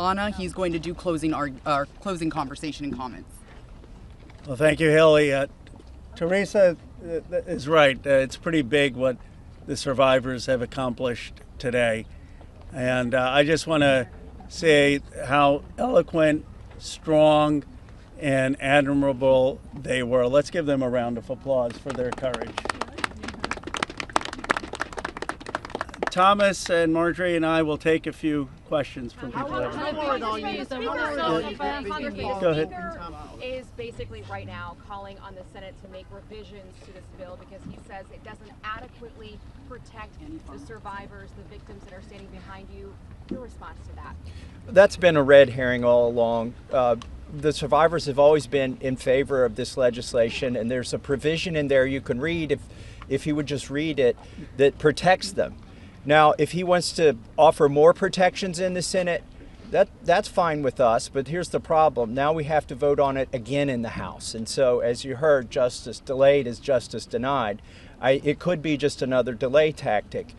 Anna, he's going to do closing conversation and comments. Well, thank you, Haley. Teresa is right. It's pretty big what the survivors have accomplished today. And I just want to say how eloquent, strong, and admirable they were. Let's give them a round of applause for their courage. Thomas and Marjorie and I will take a few questions from people. Go ahead. Is basically right now calling on the Senate to make revisions to this bill because he says it doesn't adequately protect the survivors, the victims that are standing behind you. Your response to that? That's been a red herring all along. The survivors have always been in favor of this legislation, and there's a provision in there you can read if you would just read it that protects them. Now, if he wants to offer more protections in the Senate, that's fine with us, but here's the problem. Now we have to vote on it again in the House. And so, as you heard, justice delayed is justice denied. It could be just another delay tactic.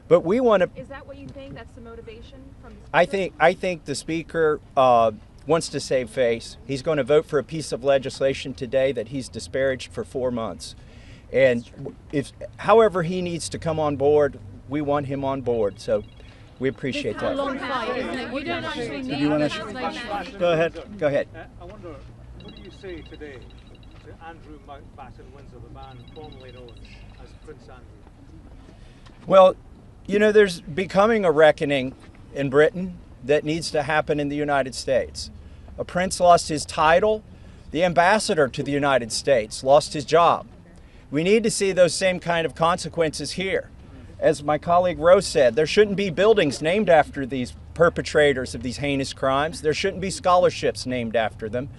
But we want to... Is that what you think? That's the motivation from the Speaker? I think the Speaker wants to save face. He's going to vote for a piece of legislation today that he's disparaged for 4 months. And however he needs to come on board, we want him on board. So we appreciate that. You don't actually need legislation. Go ahead. I wonder, what do you say today to Andrew Mountbatten Windsor, the man formerly known as Prince Andrew? Well, you know, there's becoming a reckoning in Britain that needs to happen in the United States. A prince lost his title. The ambassador to the United States lost his job. We need to see those same kind of consequences here. As my colleague Rose said, there shouldn't be buildings named after these perpetrators of these heinous crimes. There shouldn't be scholarships named after them.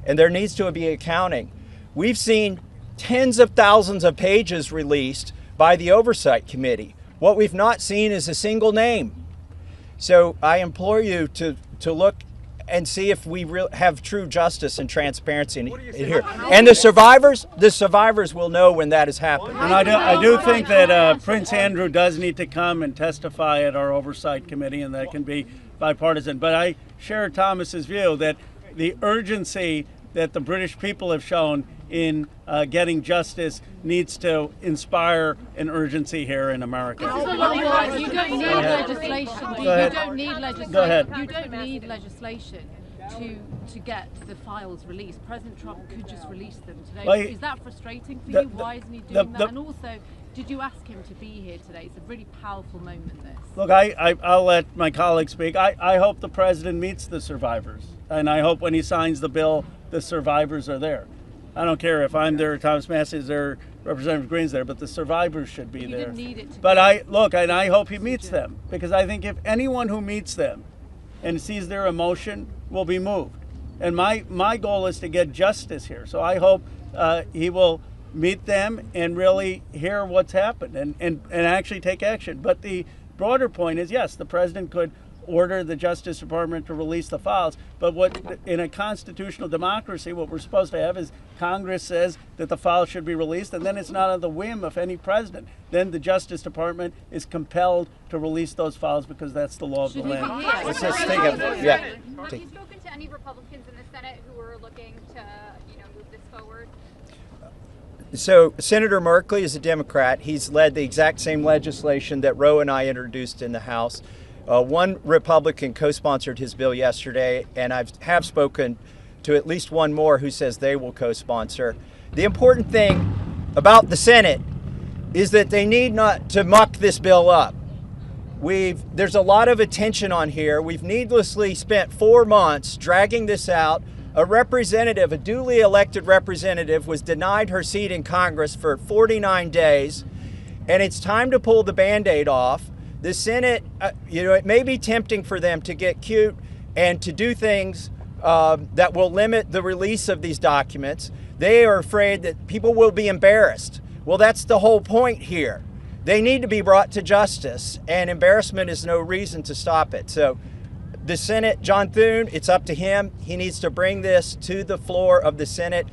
And there needs to be accounting. We've seen tens of thousands of pages released by the Oversight Committee. What we've not seen is a single name. So I implore you to look and see if we have true justice and transparency in here. And the survivors will know when that has happened. And I do think that Prince Andrew does need to come and testify at our Oversight Committee, and that can be bipartisan. But I share Thomas's view that the urgency that the British people have shown in getting justice needs to inspire an urgency here in America. You don't need legislation. You don't need legislation. Go ahead. You don't need legislation to get the files released. President Trump could just release them today. Well, is that frustrating for you? Why isn't he doing that? And also, did you ask him to be here today? It's a really powerful moment, this. Look, I'll let my colleague speak. I hope the president meets the survivors. And I hope when he signs the bill, the survivors are there. I don't care if I'm there, Thomas Massey is there, Representative Greene's there, but the survivors should be there. Didn't need it to but I hope he meets them, because I think if anyone who meets them and sees their emotion will be moved. And my goal is to get justice here. So I hope he will meet them and really hear what's happened and actually take action. But the broader point is, yes, the president could order the Justice Department to release the files, but what in a constitutional democracy, what we're supposed to have is Congress says that the files should be released, and then it's not on the whim of any president. Then the Justice Department is compelled to release those files because that's the law of the land. Let's just take a Have you spoken to any Republicans in the Senate who are looking to, move this forward? So Senator Merkley is a Democrat. He's led the exact same legislation that Roe and I introduced in the House. One Republican co-sponsored his bill yesterday, and I have spoken to at least one more who says they will co-sponsor. The important thing about the Senate is that they need not to muck this bill up. There's a lot of attention on here. We've needlessly spent 4 months dragging this out. A duly elected representative, was denied her seat in Congress for 49 days, and it's time to pull the Band-Aid off. The Senate, it may be tempting for them to get cute and to do things that will limit the release of these documents. They are afraid that people will be embarrassed. Well, that's the whole point here. They need to be brought to justice, and embarrassment is no reason to stop it. So the Senate, John Thune, it's up to him. He needs to bring this to the floor of the Senate.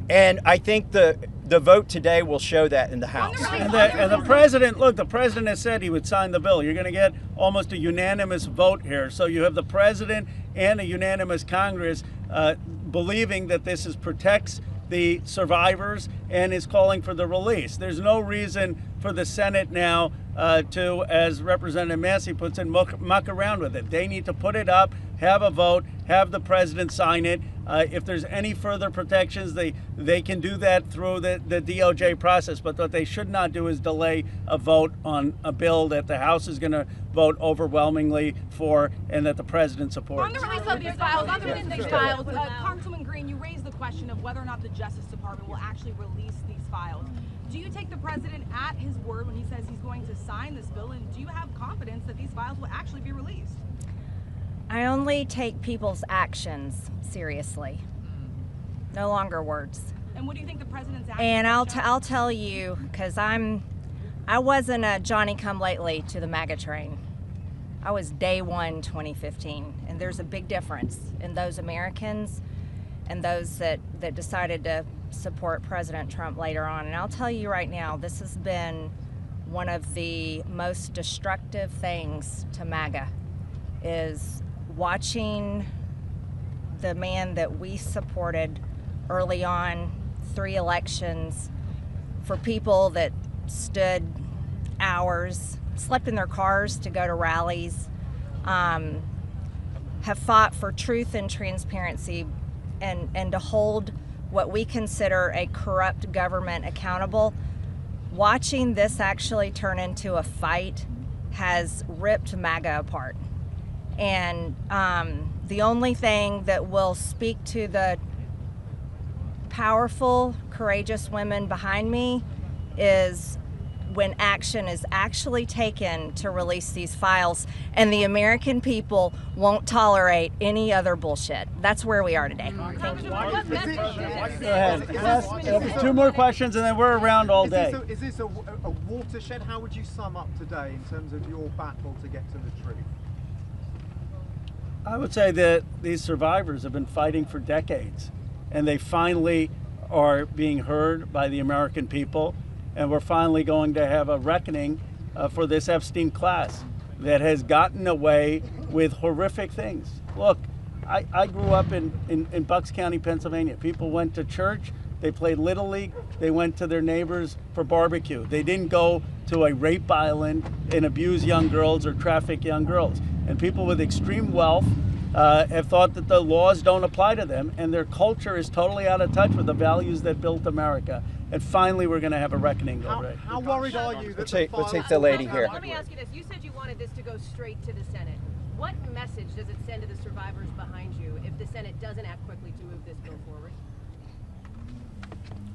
And I think the vote today will show that in the House. And the president, look, the president has said he would sign the bill. You're going to get almost a unanimous vote here. So you have the president and a unanimous Congress believing that this protects the survivors and is calling for the release. There's no reason for the Senate now to, as Representative Massey puts it, muck around with it. They need to put it up, have a vote, have the president sign it. If there's any further protections, they can do that through the DOJ process. But what they should not do is delay a vote on a bill that the House is going to vote overwhelmingly for and that the president supports. On the release of these files, Congresswoman Greene, you raised the question of whether or not the Justice Department will actually release these files. Do you take the president at his word when he says he's going to sign this bill, and do you have confidence that these files will actually be released? I only take people's actions seriously, no longer words. And what do you think the president's actions? And I'll tell you, because I wasn't a Johnny-come-lately to the MAGA train. I was day one 2015, and there's a big difference in those Americans and those that decided to support President Trump later on. And I'll tell you right now, this has been one of the most destructive things to MAGA, is watching the man that we supported early on, 3 elections, for people that stood hours, slept in their cars to go to rallies, have fought for truth and transparency and to hold what we consider a corrupt government accountable. Watching this actually turn into a fight has ripped MAGA apart. And the only thing that will speak to the powerful, courageous women behind me is when action is actually taken to release these files, and the American people won't tolerate any other bullshit. That's where we are today. Thank you. Go ahead. 2 more questions and then we're around all day. Is this a watershed? How would you sum up today in terms of your battle to get to the truth? I would say that these survivors have been fighting for decades, and they finally are being heard by the American people, and we're finally going to have a reckoning for this Epstein class that has gotten away with horrific things. Look, I grew up in Bucks County, Pennsylvania. People went to church, they played Little League, they went to their neighbors for barbecue. They didn't go to a rape island and abuse young girls or traffic young girls. And people with extreme wealth have thought that the laws don't apply to them, and their culture is totally out of touch with the values that built America. And finally, we're going to have a reckoning over it. How worried are you that we'll take the lady here. Let me ask you this. You said you wanted this to go straight to the Senate. What message does it send to the survivors behind you if the Senate doesn't act quickly to move this bill forward?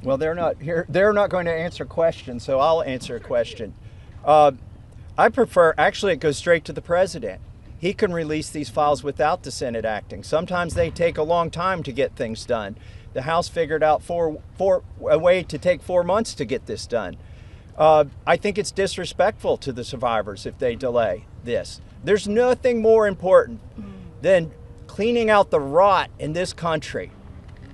Well, they're not here. They're not going to answer questions, so I'll answer a question. I prefer, actually, it goes straight to the president. He can release these files without the Senate acting. Sometimes they take a long time to get things done. The House figured out a way to take 4 months to get this done. I think it's disrespectful to the survivors if they delay this. There's nothing more important than cleaning out the rot in this country.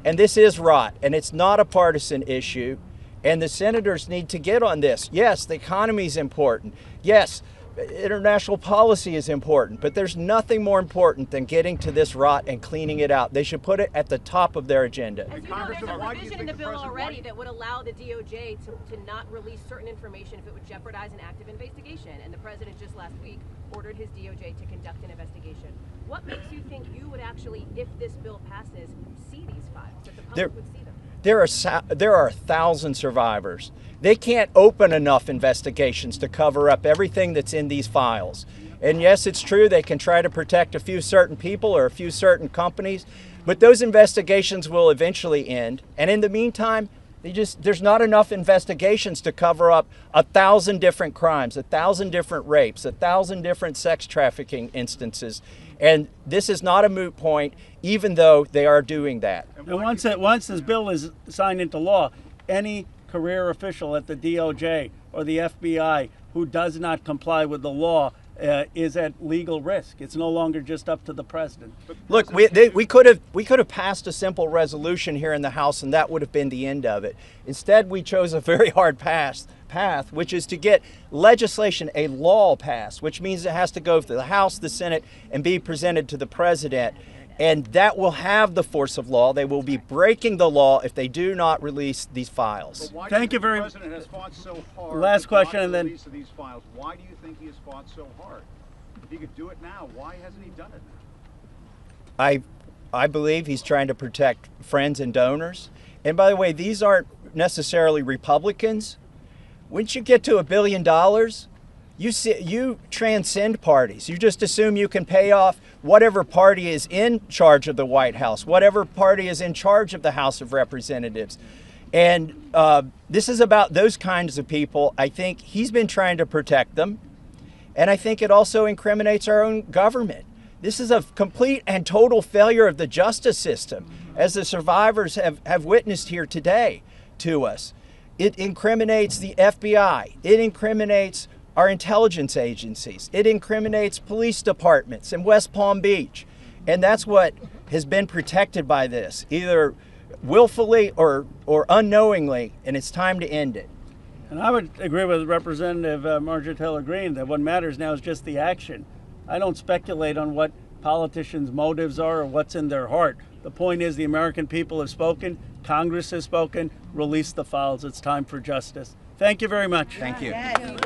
And this is rot, and it's not a partisan issue. And the senators need to get on this. Yes, the economy is important. Yes, international policy is important, but there's nothing more important than getting to this rot and cleaning it out. They should put it at the top of their agenda. As you know, there's a provision in the bill already that would allow the DOJ to not release certain information if it would jeopardize an active investigation. And the president just last week ordered his DOJ to conduct an investigation. What makes you think you would actually, if this bill passes, see these files, that the public would see them? There are 1,000 survivors. They can't open enough investigations to cover up everything that's in these files. And yes, it's true they can try to protect a few certain people or a few certain companies, but those investigations will eventually end. And in the meantime, there's not enough investigations to cover up 1,000 different crimes, 1,000 different rapes, 1,000 different sex trafficking instances. And this is not a moot point, even though they are doing that. And once this bill is signed into law, any career official at the DOJ or the FBI who does not comply with the law is at legal risk. It's no longer just up to the president. Look, we could have passed a simple resolution here in the House, and that would have been the end of it. Instead, we chose a very hard path, which is to get legislation, a law passed, which means it has to go to the House, the Senate, and be presented to the president. And that will have the force of law. They will be breaking the law if they do not release these files. Thank you very much. The president has fought so hard. Last to question, block and the then release of these files. Why do you think he has fought so hard? If he could do it now, why hasn't he done it now? I believe he's trying to protect friends and donors. And by the way, these aren't necessarily Republicans. Once you get to $1 billion, you transcend parties. You just assume you can pay off whatever party is in charge of the White House, whatever party is in charge of the House of Representatives. And this is about those kinds of people. I think he's been trying to protect them. And I think it also incriminates our own government. This is a complete and total failure of the justice system, as the survivors have witnessed here today to us. It incriminates the FBI. It incriminates our intelligence agencies. It incriminates police departments in West Palm Beach. And that's what has been protected by this, either willfully or unknowingly, and it's time to end it. And I would agree with Representative Marjorie Taylor Greene that what matters now is just the action. I don't speculate on what politicians' motives are or what's in their heart. The point is the American people have spoken, Congress has spoken, release the files. It's time for justice. Thank you very much. Thank you. Yes.